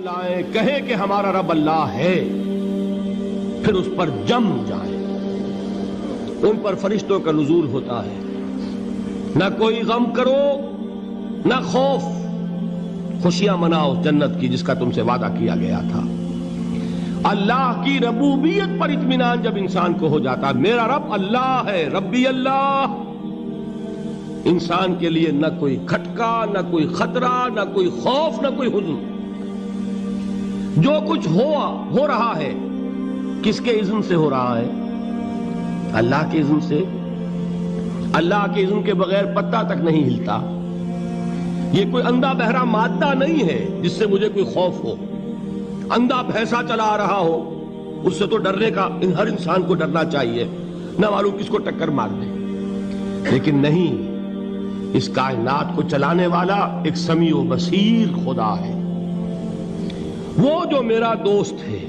لائیں کہے کہ ہمارا رب اللہ ہے، پھر اس پر جم جائیں۔ ان پر فرشتوں کا نزول ہوتا ہے، نہ کوئی غم کرو نہ خوف، خوشیاں مناؤ جنت کی جس کا تم سے وعدہ کیا گیا تھا۔ اللہ کی ربوبیت پر اطمینان جب انسان کو ہو جاتا، میرا رب اللہ ہے، ربی اللہ، انسان کے لیے نہ کوئی کھٹکا، نہ کوئی خطرہ، نہ کوئی خوف، نہ کوئی حزن۔ جو کچھ ہو رہا ہے کس کے اذن سے ہو رہا ہے؟ اللہ کے اذن سے۔ اللہ کے اذن کے بغیر پتہ تک نہیں ہلتا۔ یہ کوئی اندھا بہرا مادہ نہیں ہے جس سے مجھے کوئی خوف ہو۔ اندھا بھینسا چلا آ رہا ہو اس سے تو ڈرنے کا ہر انسان کو ڈرنا چاہیے، نہ معلوم کس کو ٹکر مار دے۔ لیکن نہیں، اس کائنات کو چلانے والا ایک سمیع و بصیر خدا ہے، وہ جو میرا دوست ہے،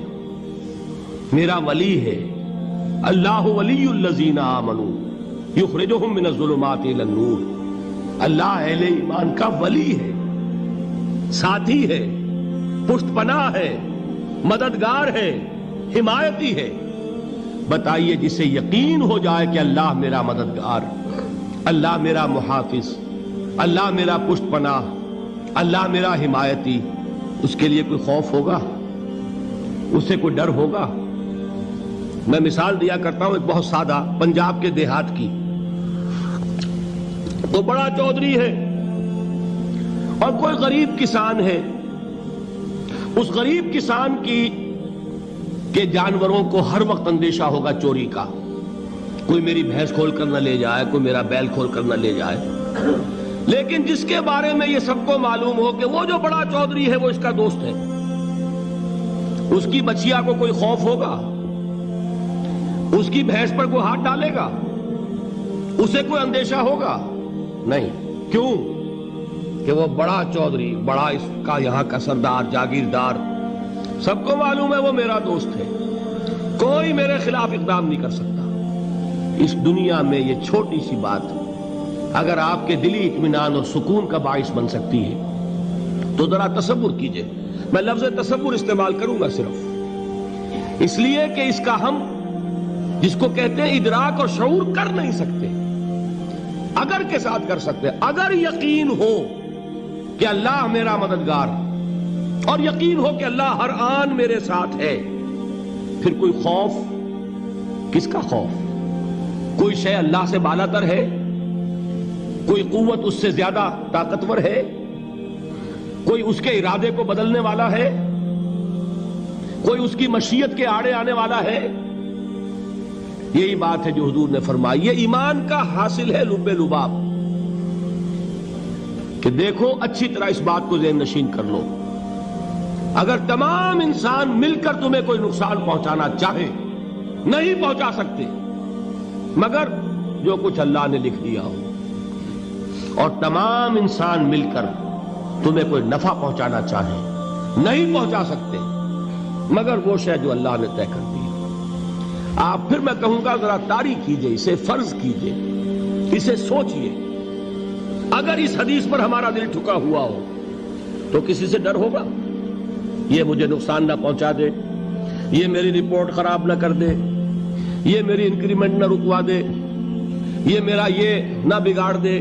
میرا ولی ہے۔ اللہ ولی الذین آمنوا یخرجہم من الظلمات الی النور۔ اللہ اہل ایمان کا ولی ہے، ساتھی ہے، پشت پناہ ہے، مددگار ہے، حمایتی ہے۔ بتائیے جسے یقین ہو جائے کہ اللہ میرا مددگار، اللہ میرا محافظ، اللہ میرا پشت پناہ، اللہ میرا حمایتی، اس کے لیے کوئی خوف ہوگا؟ اس سے کوئی ڈر ہوگا؟ میں مثال دیا کرتا ہوں ایک بہت سادہ، پنجاب کے دیہات کی۔ وہ بڑا چودھری ہے اور کوئی غریب کسان ہے۔ اس غریب کسان کے جانوروں کو ہر وقت اندیشہ ہوگا چوری کا، کوئی میری بھینس کھول کر نہ لے جائے، کوئی میرا بیل کھول کر نہ لے جائے۔ لیکن جس کے بارے میں یہ سب کو معلوم ہو کہ وہ جو بڑا چودھری ہے وہ اس کا دوست ہے، اس کی بچیا کو کوئی خوف ہوگا؟ اس کی بھینس پر کوئی ہاتھ ڈالے گا؟ اسے کوئی اندیشہ ہوگا؟ نہیں۔ کیوں؟ کہ وہ بڑا چودھری، بڑا اس کا یہاں کا سردار، جاگیردار، سب کو معلوم ہے وہ میرا دوست ہے، کوئی میرے خلاف اقدام نہیں کر سکتا۔ اس دنیا میں یہ چھوٹی سی بات اگر آپ کے دلی اطمینان اور سکون کا باعث بن سکتی ہے تو ذرا تصور کیجئے۔ میں لفظ تصور استعمال کروں گا صرف اس لیے کہ اس کا ہم جس کو کہتے ہیں ادراک اور شعور کر نہیں سکتے، اگر کے ساتھ کر سکتے۔ اگر یقین ہو کہ اللہ میرا مددگار اور یقین ہو کہ اللہ ہر آن میرے ساتھ ہے، پھر کوئی خوف؟ کس کا خوف؟ کوئی شے اللہ سے بالاتر ہے؟ کوئی قوت اس سے زیادہ طاقتور ہے؟ کوئی اس کے ارادے کو بدلنے والا ہے؟ کوئی اس کی مشیت کے آڑے آنے والا ہے؟ یہی بات ہے جو حضور نے فرمائی۔ یہ ایمان کا حاصل ہے لب لباب، کہ دیکھو اچھی طرح اس بات کو ذہن نشین کر لو، اگر تمام انسان مل کر تمہیں کوئی نقصان پہنچانا چاہے نہیں پہنچا سکتے، مگر جو کچھ اللہ نے لکھ دیا ہو، اور تمام انسان مل کر تمہیں کوئی نفع پہنچانا چاہے نہیں پہنچا سکتے، مگر وہ شے جو اللہ نے طے کر دی۔ آپ پھر میں کہوں گا ذرا طاری کیجئے، اسے فرض کیجئے، اسے سوچئے۔ اگر اس حدیث پر ہمارا دل ٹھکا ہوا ہو تو کسی سے ڈر ہوگا؟ یہ مجھے نقصان نہ پہنچا دے، یہ میری رپورٹ خراب نہ کر دے، یہ میری انکریمنٹ نہ رکوا دے، یہ میرا یہ نہ بگاڑ دے،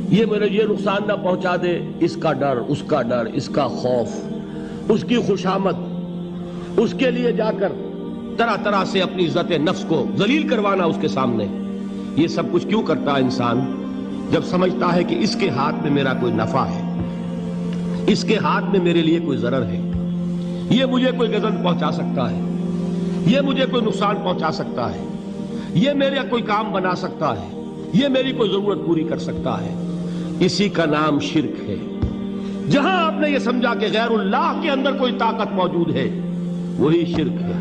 یہ میرے یہ نقصان نہ پہنچا دے۔ اس کا ڈر، اس کا ڈر، اس کا خوف، اس کی خوشامد، اس کے لیے جا کر طرح طرح سے اپنی عزت نفس کو ذلیل کروانا اس کے سامنے، یہ سب کچھ کیوں کرتا ہے انسان؟ جب سمجھتا ہے کہ اس کے ہاتھ میں میرا کوئی نفع ہے، اس کے ہاتھ میں میرے لیے کوئی ضرر ہے، یہ مجھے کوئی غضب پہنچا سکتا ہے، یہ مجھے کوئی نقصان پہنچا سکتا ہے، یہ میرا کوئی کام بنا سکتا ہے، یہ میری کوئی ضرورت پوری کر سکتا ہے، اسی کا نام شرک ہے۔ جہاں آپ نے یہ سمجھا کہ غیر اللہ کے اندر کوئی طاقت موجود ہے، وہی شرک ہے۔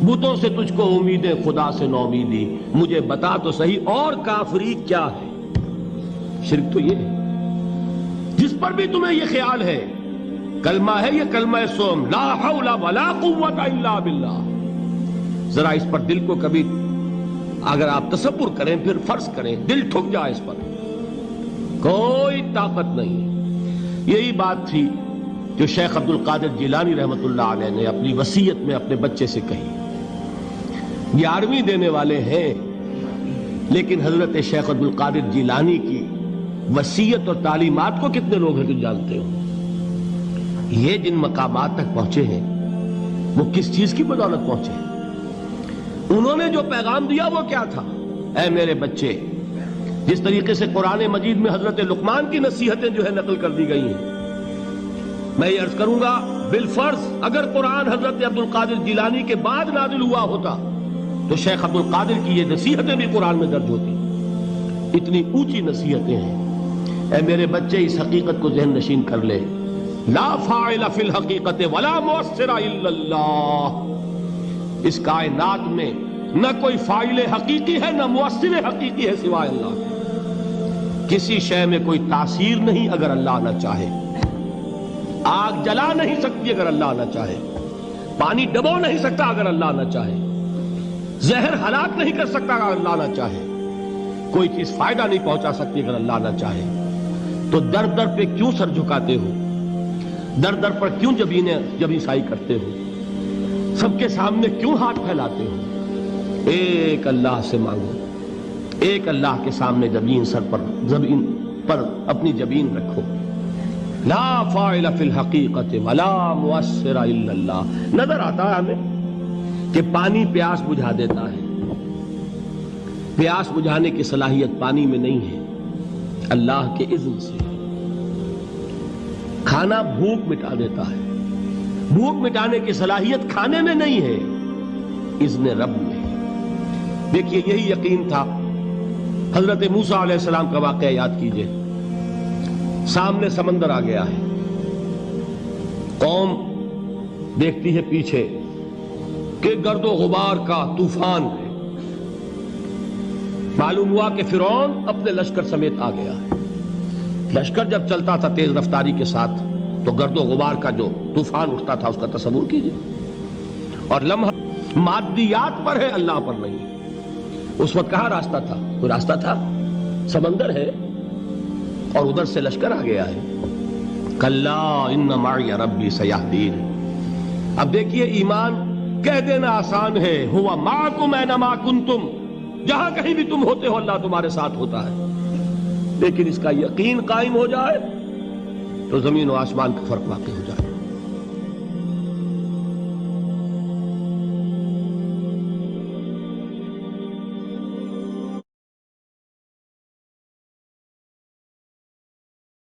بتوں سے تجھ کو امیدیں، خدا سے نومیدی، مجھے بتا تو صحیح اور کافری کیا ہے؟ شرک تو یہ ہے۔ جس پر بھی تمہیں یہ خیال ہے، کلمہ ہے یہ کلمہ سوم، لا حول ولا قوت الا باللہ، ذرا اس پر دل کو کبھی اگر آپ تصور کریں، پھر فرض کریں، دل ٹھک جائے اس پر، کوئی طاقت نہیں۔ یہی بات تھی جو شیخ عبد القادر جیلانی رحمۃ اللہ علیہ نے اپنی وصیت میں اپنے بچے سے کہی. 11ویں دینے والے ہیں، لیکن حضرت شیخ عبد القادر جیلانی کی وصیت اور تعلیمات کو کتنے لوگ ہیں تم جانتے ہو؟ یہ جن مقامات تک پہنچے ہیں وہ کس چیز کی بدولت پہنچے ہیں؟ انہوں نے جو پیغام دیا وہ کیا تھا؟ اے میرے بچے، جس طریقے سے قرآن مجید میں حضرت لقمان کی نصیحتیں جو ہے نقل کر دی گئی ہیں، میں یہ عرض کروں گا بالفرض اگر قرآن حضرت عبد القادر جیلانی کے بعد نازل ہوا ہوتا تو شیخ عبد القادر کی یہ نصیحتیں بھی قرآن میں درج ہوتی. اتنی اونچی نصیحتیں ہیں. اے میرے بچے، اس حقیقت کو ذہن نشین کر لے، لا فاعل فی الحقیقت ولا مؤثر الا اللہ. اس کائنات میں نہ کوئی فاعل حقیقی ہے نہ مؤثر حقیقی ہے سوائے اللہ کے. کسی شے میں کوئی تاثیر نہیں اگر اللہ نہ چاہے. آگ جلا نہیں سکتی اگر اللہ نہ چاہے. پانی ڈبو نہیں سکتا اگر اللہ نہ چاہے. زہر ہلاک نہیں کر سکتا اگر اللہ نہ چاہے. کوئی چیز فائدہ نہیں پہنچا سکتی اگر اللہ نہ چاہے. تو در در پہ کیوں سر جھکاتے ہو؟ در در پر کیوں جبیں سائی کرتے ہو؟ سب کے سامنے کیوں ہاتھ پھیلاتے ہو؟ ایک اللہ سے مانگو. ایک اللہ کے سامنے زمین پر اپنی جبین رکھو. لا فاعل فی الحقیقت ولا مؤثر الا اللہ. نظر آتا ہے ہمیں کہ پانی پیاس بجھا دیتا ہے. پیاس بجھانے کی صلاحیت پانی میں نہیں ہے، اللہ کے اذن سے. کھانا بھوک مٹا دیتا ہے. بھوک مٹانے کی صلاحیت کھانے میں نہیں ہے، اذن رب میں. دیکھیے یہی یقین تھا. حضرت موسیٰ علیہ السلام کا واقعہ یاد کیجئے. سامنے سمندر آ گیا ہے. قوم دیکھتی ہے پیچھے کہ گرد و غبار کا طوفان ہے. معلوم ہوا کہ فرعون اپنے لشکر سمیت آ گیا ہے. لشکر جب چلتا تھا تیز رفتاری کے ساتھ تو گرد و غبار کا جو طوفان اٹھتا تھا اس کا تصور کیجئے. اور لمحہ مادیات پر ہے، اللہ پر نہیں. اس وقت کہاں راستہ تھا؟ کوئی راستہ تھا؟ سمندر ہے اور ادھر سے لشکر آ گیا ہے. کلا ان معی ربی سیہدین. اب دیکھیے ایمان کہہ دینا آسان ہے، ہوا معکم اینما کنتم. جہاں کہیں بھی تم ہوتے ہو اللہ تمہارے ساتھ ہوتا ہے. لیکن اس کا یقین قائم ہو جائے تو زمین و آسمان کا فرق واقع ہو جائے.